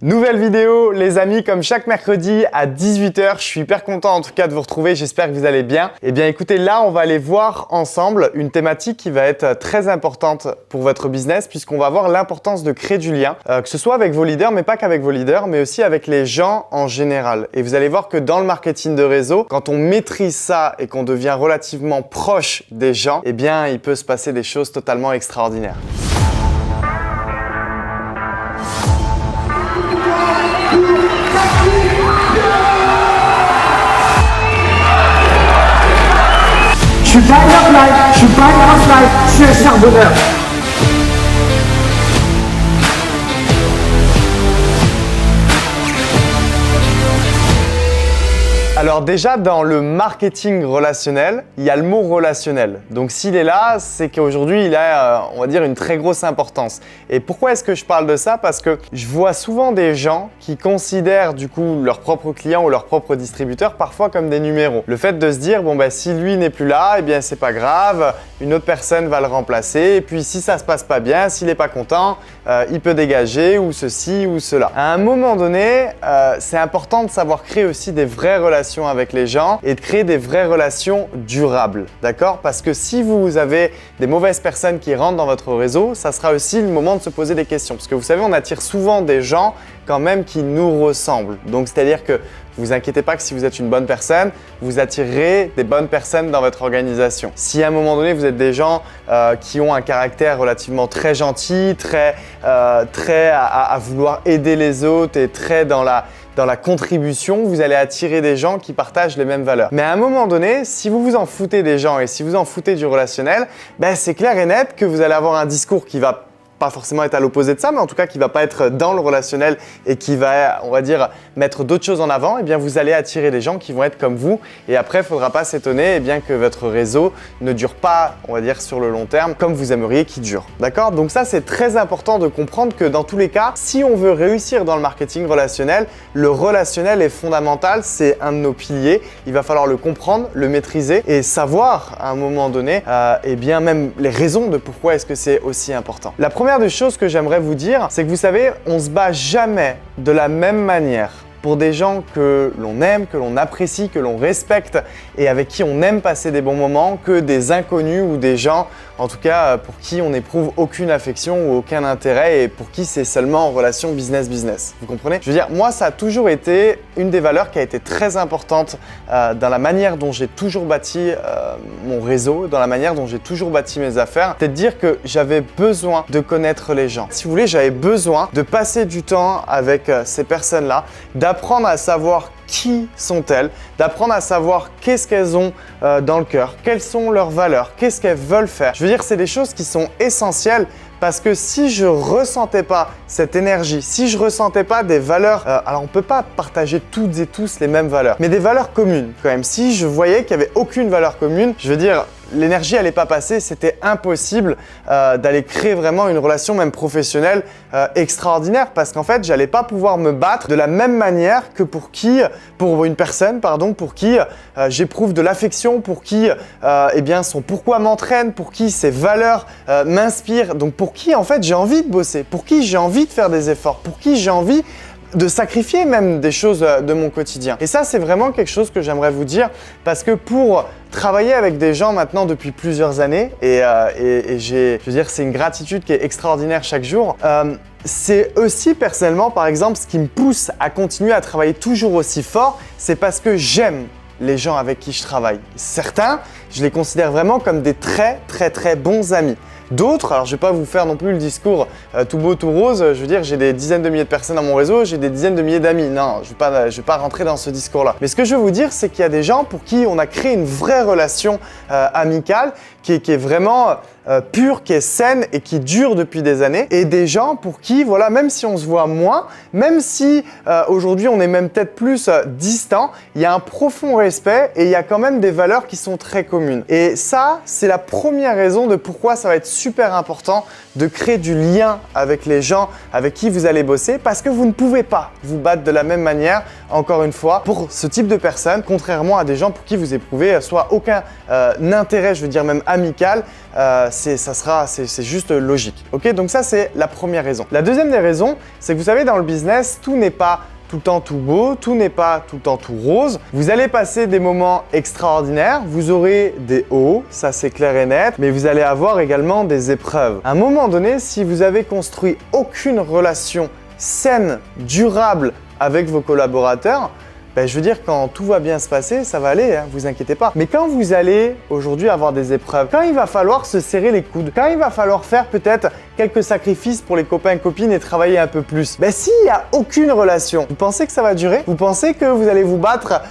Nouvelle vidéo les amis, comme chaque mercredi à 18 h, je suis hyper content en tout cas de vous retrouver, j'espère que vous allez bien. Eh bien écoutez, là on va aller voir ensemble une thématique qui va être très importante pour votre business puisqu'on va voir l'importance de créer du lien, que ce soit avec vos leaders, mais pas qu'avec vos leaders, mais aussi avec les gens en général. Et vous allez voir que dans le marketing de réseau, quand on maîtrise ça et qu'on devient relativement proche des gens, eh bien il peut se passer des choses totalement extraordinaires. Je suis pas une off life, je suis pas une off life, je suis un charbonneur. Alors déjà, dans le marketing relationnel, il y a le mot relationnel. Donc s'il est là, c'est qu'aujourd'hui, il a, on va dire, une très grosse importance. Et pourquoi est-ce que je parle de ça? Parce que je vois souvent des gens qui considèrent du coup leurs propres clients ou leurs propres distributeurs parfois comme des numéros. Le fait de se dire, bon ben si lui n'est plus là, eh bien c'est pas grave, une autre personne va le remplacer. Et puis si ça se passe pas bien, s'il n'est pas content, il peut dégager ou ceci ou cela. À un moment donné, c'est important de savoir créer aussi des vraies relations avec les gens et de créer des vraies relations durables, d'accord? Parce que si vous avez des mauvaises personnes qui rentrent dans votre réseau, ça sera aussi le moment de se poser des questions. Parce que vous savez, on attire souvent des gens quand même qui nous ressemblent. Donc, c'est-à-dire que vous inquiétez pas que si vous êtes une bonne personne, vous attirerez des bonnes personnes dans votre organisation. Si à un moment donné, vous êtes des gens qui ont un caractère relativement très gentil, très à vouloir aider les autres et très dans la contribution, vous allez attirer des gens qui partagent les mêmes valeurs. Mais à un moment donné, si vous vous en foutez des gens et si vous en foutez du relationnel, ben c'est clair et net que vous allez avoir un discours qui va pas forcément être à l'opposé de ça, mais en tout cas qui va pas être dans le relationnel et qui va, on va dire, mettre d'autres choses en avant, eh bien vous allez attirer des gens qui vont être comme vous et après, il ne faudra pas s'étonner eh bien que votre réseau ne dure pas, on va dire, sur le long terme comme vous aimeriez qu'il dure. D'accord? Donc ça, c'est très important de comprendre que dans tous les cas, si on veut réussir dans le marketing relationnel, le relationnel est fondamental, c'est un de nos piliers. Il va falloir le comprendre, le maîtriser et savoir à un moment donné, eh bien même les raisons de pourquoi est-ce que c'est aussi important. La première des choses que j'aimerais vous dire, c'est que vous savez, on se bat jamais de la même manière pour des gens que l'on aime, que l'on apprécie, que l'on respecte et avec qui on aime passer des bons moments que des inconnus ou des gens, en tout cas pour qui on n'éprouve aucune affection ou aucun intérêt et pour qui c'est seulement en relation business-business. Vous comprenez? Je veux dire, moi ça a toujours été une des valeurs qui a été très importante dans la manière dont j'ai toujours bâti mon réseau, dans la manière dont j'ai toujours bâti mes affaires. C'est de dire que j'avais besoin de connaître les gens. Si vous voulez, j'avais besoin de passer du temps avec ces personnes-là, d'apprendre à savoir qui sont-elles, d'apprendre à savoir qu'est-ce qu'elles ont dans le cœur, quelles sont leurs valeurs, qu'est-ce qu'elles veulent faire. Je veux dire, c'est des choses qui sont essentielles parce que si je ressentais pas cette énergie, si je ressentais pas des valeurs, alors on peut pas partager toutes et tous les mêmes valeurs, mais des valeurs communes quand même. Si je voyais qu'il y avait aucune valeur commune, je veux dire, l'énergie n'allait pas passer, c'était impossible d'aller créer vraiment une relation même professionnelle extraordinaire parce qu'en fait, j'allais pas pouvoir me battre de la même manière que pour une personne, pardon, pour qui j'éprouve de l'affection, pour qui eh bien son pourquoi m'entraîne, pour qui ses valeurs m'inspirent, donc pour qui en fait j'ai envie de bosser, pour qui j'ai envie de faire des efforts, pour qui j'ai envie de sacrifier même des choses de mon quotidien. Et ça, c'est vraiment quelque chose que j'aimerais vous dire parce que pour travailler avec des gens maintenant depuis plusieurs années et je veux dire, c'est une gratitude qui est extraordinaire chaque jour. C'est aussi personnellement, par exemple, ce qui me pousse à continuer à travailler toujours aussi fort, c'est parce que j'aime les gens avec qui je travaille. Certains, je les considère vraiment comme des très bons amis. D'autres, alors je ne vais pas vous faire non plus le discours tout beau, tout rose, je veux dire j'ai des dizaines de milliers de personnes dans mon réseau, j'ai des dizaines de milliers d'amis. Non, je ne vais pas rentrer dans ce discours-là. Mais ce que je veux vous dire, c'est qu'il y a des gens pour qui on a créé une vraie relation amicale qui est vraiment pure, qui est saine et qui dure depuis des années. Et des gens pour qui, voilà, même si on se voit moins, même si aujourd'hui on est même peut-être plus distant, il y a un profond respect et il y a quand même des valeurs qui sont très communes. Et ça, c'est la première raison de pourquoi ça va être super important de créer du lien avec les gens avec qui vous allez bosser parce que vous ne pouvez pas vous battre de la même manière, encore une fois, pour ce type de personnes, contrairement à des gens pour qui vous éprouvez soit aucun intérêt, je veux dire même amical, amical, c'est juste logique. Ok, donc ça c'est la première raison. La deuxième des raisons, c'est que vous savez, dans le business, tout n'est pas tout le temps tout beau, tout n'est pas tout le temps tout rose. Vous allez passer des moments extraordinaires, vous aurez des hauts, ça c'est clair et net, mais vous allez avoir également des épreuves. À un moment donné, si vous avez construit aucune relation saine, durable avec vos collaborateurs, je veux dire, quand tout va bien se passer, ça va aller, hein, vous inquiétez pas. Mais quand vous allez aujourd'hui avoir des épreuves, quand il va falloir se serrer les coudes, quand il va falloir faire peut-être quelques sacrifices pour les copains et copines et travailler un peu plus, s'il n'y a aucune relation, vous pensez que ça va durer? Vous pensez que vous allez vous battre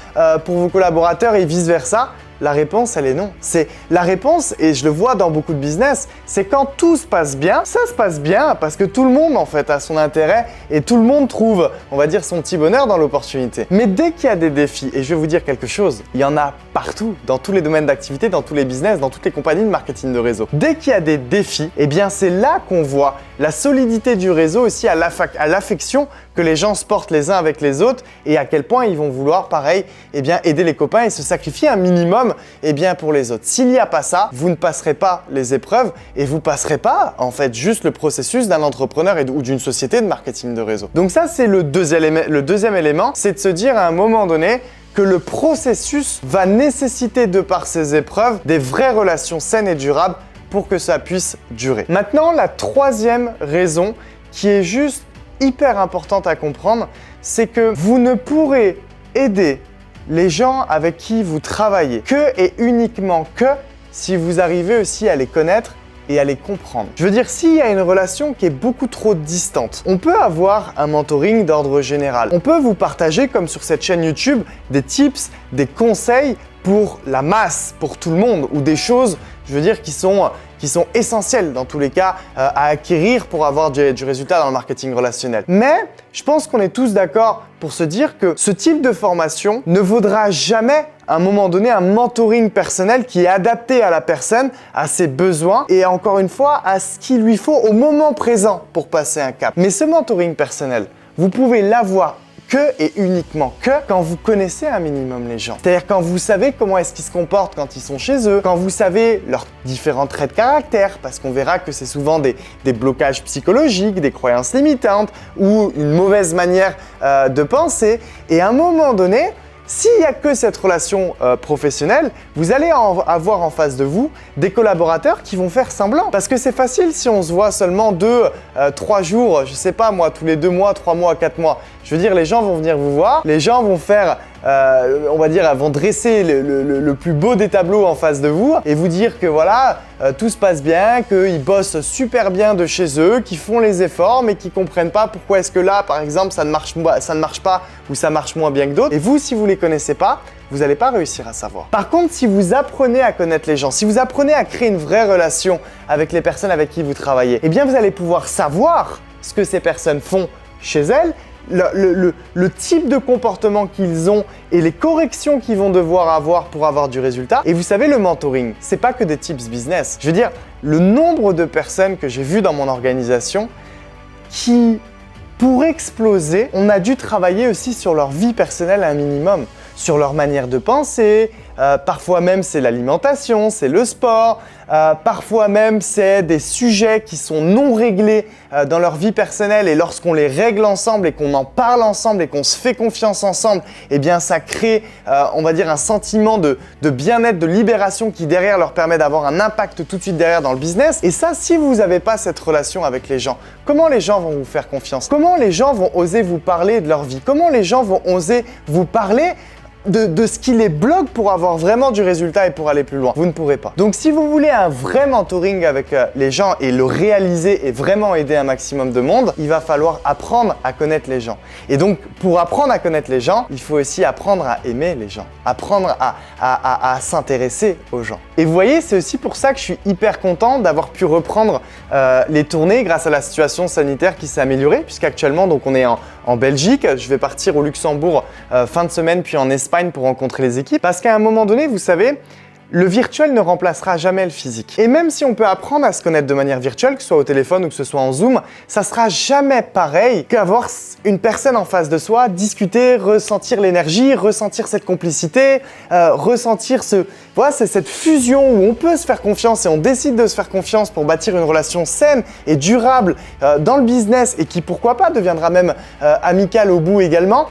pour vos collaborateurs et vice-versa? La réponse, elle est non. C'est la réponse, et je le vois dans beaucoup de business, c'est quand tout se passe bien, ça se passe bien parce que tout le monde en fait a son intérêt et tout le monde trouve, on va dire, son petit bonheur dans l'opportunité. Mais dès qu'il y a des défis, et je vais vous dire quelque chose, il y en a partout, dans tous les domaines d'activité, dans tous les business, dans toutes les compagnies de marketing de réseau. Dès qu'il y a des défis, c'est là qu'on voit la solidité du réseau aussi à l'affection que les gens se portent les uns avec les autres et à quel point ils vont vouloir, pareil, aider les copains et se sacrifier un minimum pour les autres. S'il n'y a pas ça, vous ne passerez pas les épreuves et vous passerez pas en fait juste le processus d'un entrepreneur ou d'une société de marketing de réseau. Donc ça, c'est le deuxième élément, c'est de se dire à un moment donné que le processus va nécessiter, de par ces épreuves, des vraies relations saines et durables pour que ça puisse durer. Maintenant, la troisième raison qui est juste hyper importante à comprendre, c'est que vous ne pourrez aider les gens avec qui vous travaillez que et uniquement que si vous arrivez aussi à les connaître et à les comprendre. Je veux dire, s'il y a une relation qui est beaucoup trop distante, on peut avoir un mentoring d'ordre général. On peut vous partager, comme sur cette chaîne YouTube, des tips, des conseils pour la masse, pour tout le monde, ou des choses, je veux dire, qui sont essentielles dans tous les cas à acquérir pour avoir du résultat dans le marketing relationnel. Mais je pense qu'on est tous d'accord pour se dire que ce type de formation ne vaudra jamais à un moment donné un mentoring personnel qui est adapté à la personne, à ses besoins et encore une fois à ce qu'il lui faut au moment présent pour passer un cap. Mais ce mentoring personnel, vous pouvez l'avoir que et uniquement que quand vous connaissez un minimum les gens. C'est-à-dire quand vous savez comment est-ce qu'ils se comportent quand ils sont chez eux, quand vous savez leurs différents traits de caractère, parce qu'on verra que c'est souvent des blocages psychologiques, des croyances limitantes ou une mauvaise manière de penser. Et à un moment donné, s'il n'y a que cette relation professionnelle, vous allez avoir en face de vous des collaborateurs qui vont faire semblant. Parce que c'est facile si on se voit seulement 2-3 jours, je sais pas moi, tous les 2 mois, 3 mois, 4 mois. Je veux dire, les gens vont venir vous voir, les gens vont faire, on va dire, vont dresser le plus beau des tableaux en face de vous et vous dire que voilà, tout se passe bien, qu'ils bossent super bien de chez eux, qu'ils font les efforts, mais qu'ils comprennent pas pourquoi est-ce que là, par exemple, ça ne marche pas ou ça marche moins bien que d'autres. Et vous, si vous les connaissez pas, vous n'allez pas réussir à savoir. Par contre, si vous apprenez à connaître les gens, si vous apprenez à créer une vraie relation avec les personnes avec qui vous travaillez, eh bien, vous allez pouvoir savoir ce que ces personnes font chez elles, le type de comportement qu'ils ont et les corrections qu'ils vont devoir avoir pour avoir du résultat. Et vous savez, le mentoring, c'est pas que des tips business. Je veux dire, le nombre de personnes que j'ai vues dans mon organisation qui, pour exploser, on a dû travailler aussi sur leur vie personnelle à un minimum, sur leur manière de penser, parfois même c'est l'alimentation, c'est le sport, parfois même c'est des sujets qui sont non réglés dans leur vie personnelle et lorsqu'on les règle ensemble et qu'on en parle ensemble et qu'on se fait confiance ensemble, eh bien ça crée, on va dire, un sentiment de bien-être, de libération qui derrière leur permet d'avoir un impact tout de suite derrière dans le business. Et ça, si vous n'avez pas cette relation avec les gens, comment les gens vont vous faire confiance? Comment les gens vont oser vous parler de leur vie? Comment les gens vont oser vous parler de ce qui les bloque pour avoir vraiment du résultat et pour aller plus loin? Vous ne pourrez pas. Donc si vous voulez un vrai mentoring avec les gens et le réaliser et vraiment aider un maximum de monde, il va falloir apprendre à connaître les gens. Et donc pour apprendre à connaître les gens, il faut aussi apprendre à aimer les gens, apprendre à s'intéresser aux gens. Et vous voyez, c'est aussi pour ça que je suis hyper content d'avoir pu reprendre les tournées grâce à la situation sanitaire qui s'est améliorée, puisqu'actuellement donc on est en Belgique, je vais partir au Luxembourg fin de semaine puis en Espagne pour rencontrer les équipes. Parce qu'à un moment donné, vous savez, Le virtuel ne remplacera jamais le physique. Et même si on peut apprendre à se connaître de manière virtuelle, que ce soit au téléphone ou que ce soit en Zoom, ça sera jamais pareil qu'avoir une personne en face de soi, discuter, ressentir l'énergie, ressentir cette complicité, ressentir cette fusion où on peut se faire confiance et on décide de se faire confiance pour bâtir une relation saine et durable dans le business et qui, pourquoi pas, deviendra même amicale au bout également.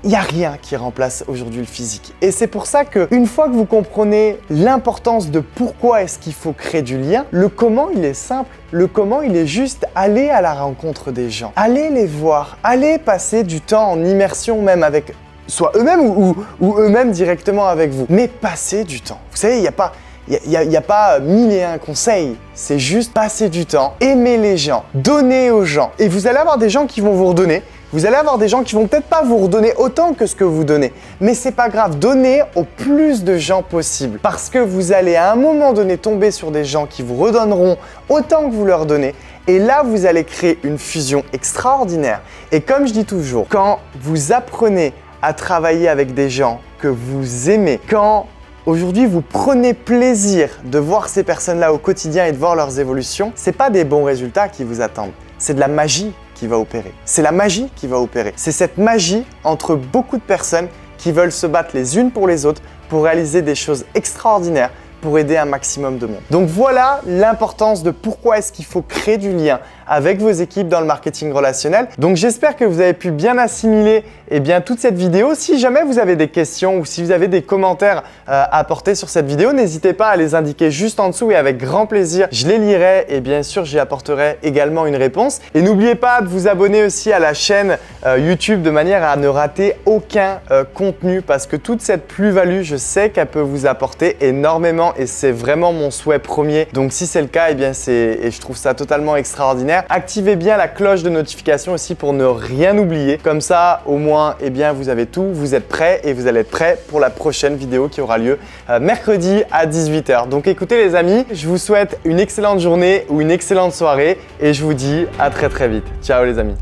Il n'y a rien qui remplace aujourd'hui le physique. Et c'est pour ça qu'une fois que vous comprenez l'importance de pourquoi est-ce qu'il faut créer du lien, le comment il est simple. Le comment il est juste aller à la rencontre des gens, aller les voir, aller passer du temps en immersion même avec soit eux-mêmes ou eux-mêmes directement avec vous. Mais passer du temps. Vous savez, il n'y a pas 1001 conseils, c'est juste passer du temps, aimer les gens, donner aux gens. Et vous allez avoir des gens qui vont vous redonner. Vous allez avoir des gens qui vont peut-être pas vous redonner autant que ce que vous donnez, mais c'est pas grave, donnez au plus de gens possible parce que vous allez à un moment donné tomber sur des gens qui vous redonneront autant que vous leur donnez et là vous allez créer une fusion extraordinaire. Et comme je dis toujours, quand vous apprenez à travailler avec des gens que vous aimez, quand aujourd'hui vous prenez plaisir de voir ces personnes-là au quotidien et de voir leurs évolutions, c'est pas des bons résultats qui vous attendent, c'est de la magie qui va opérer. C'est la magie qui va opérer. C'est cette magie entre beaucoup de personnes qui veulent se battre les unes pour les autres pour réaliser des choses extraordinaires, pour aider un maximum de monde. Donc voilà l'importance de pourquoi est-ce qu'il faut créer du lien avec vos équipes dans le marketing relationnel. Donc j'espère que vous avez pu bien assimiler toute cette vidéo. Si jamais vous avez des questions ou si vous avez des commentaires à apporter sur cette vidéo, n'hésitez pas à les indiquer juste en dessous et avec grand plaisir, je les lirai et bien sûr j'y apporterai également une réponse. Et n'oubliez pas de vous abonner aussi à la chaîne YouTube de manière à ne rater aucun contenu parce que toute cette plus-value, je sais qu'elle peut vous apporter énormément et c'est vraiment mon souhait premier. Donc si c'est le cas, et je trouve ça totalement extraordinaire. Activez bien la cloche de notification aussi pour ne rien oublier. Comme ça, au moins, vous avez tout, vous êtes prêts et vous allez être prêts pour la prochaine vidéo qui aura lieu mercredi à 18 h. Donc écoutez les amis, je vous souhaite une excellente journée ou une excellente soirée et je vous dis à très vite. Ciao les amis.